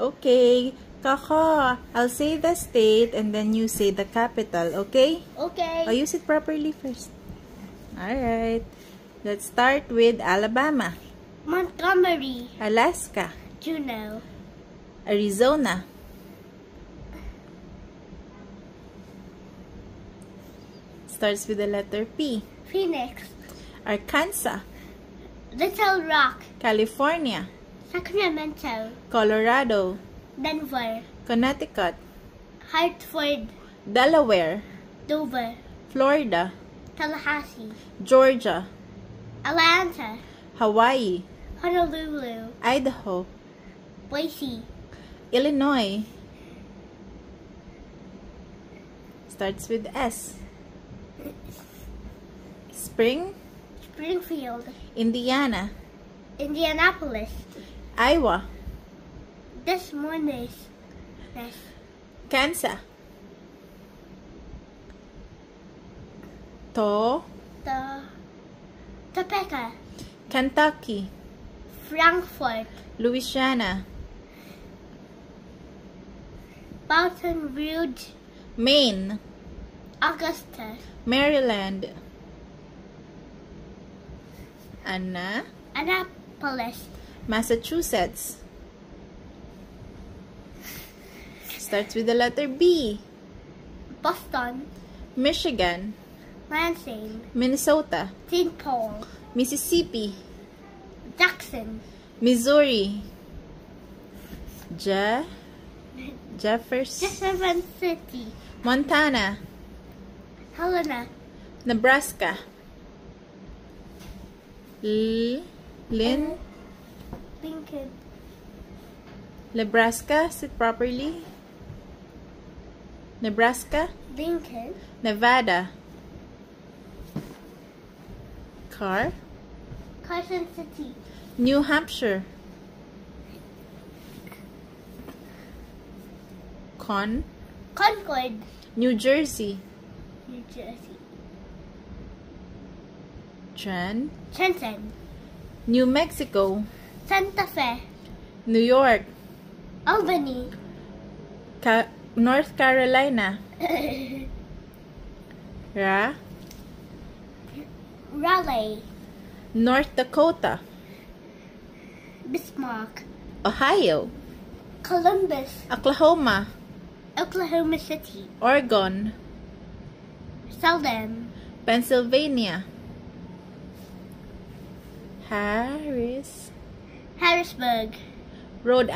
Okay. Kaka, I'll say the state and then you say the capital, okay? Okay. I'll use it properly first. Alright. Let's start with Alabama. Montgomery. Alaska. Juneau. Arizona. Starts with the letter P. Phoenix. Arkansas. Little Rock. California. Sacramento. Colorado. Denver. Connecticut. Hartford. Delaware. Dover. Florida. Tallahassee. Georgia. Atlanta. Hawaii. Honolulu. Idaho. Boise. Illinois. Starts with S. Spring. Springfield. Indiana. Indianapolis. Iowa. Des Moines. Kansas. Topeka. Kentucky. Frankfurt. Louisiana. Baton Rouge. Maine. Augusta. Maryland. Annapolis. Massachusetts. Starts with the letter B. Boston. Michigan. Lansing. Minnesota. St. Paul. Mississippi. Jackson. Missouri. Jefferson City. Montana. Helena. Nebraska. Lincoln. Nebraska, say it properly. Nebraska. Lincoln. Nevada. Carson City. New Hampshire. Concord. New Jersey. New Jersey. Trenton. New Mexico. Santa Fe. New York. Albany. North Carolina. Raleigh. North Dakota. Bismarck. Ohio. Columbus. Oklahoma. Oklahoma City. Oregon. Salem. Pennsylvania. Harrisburg. Harrisburg. Rhode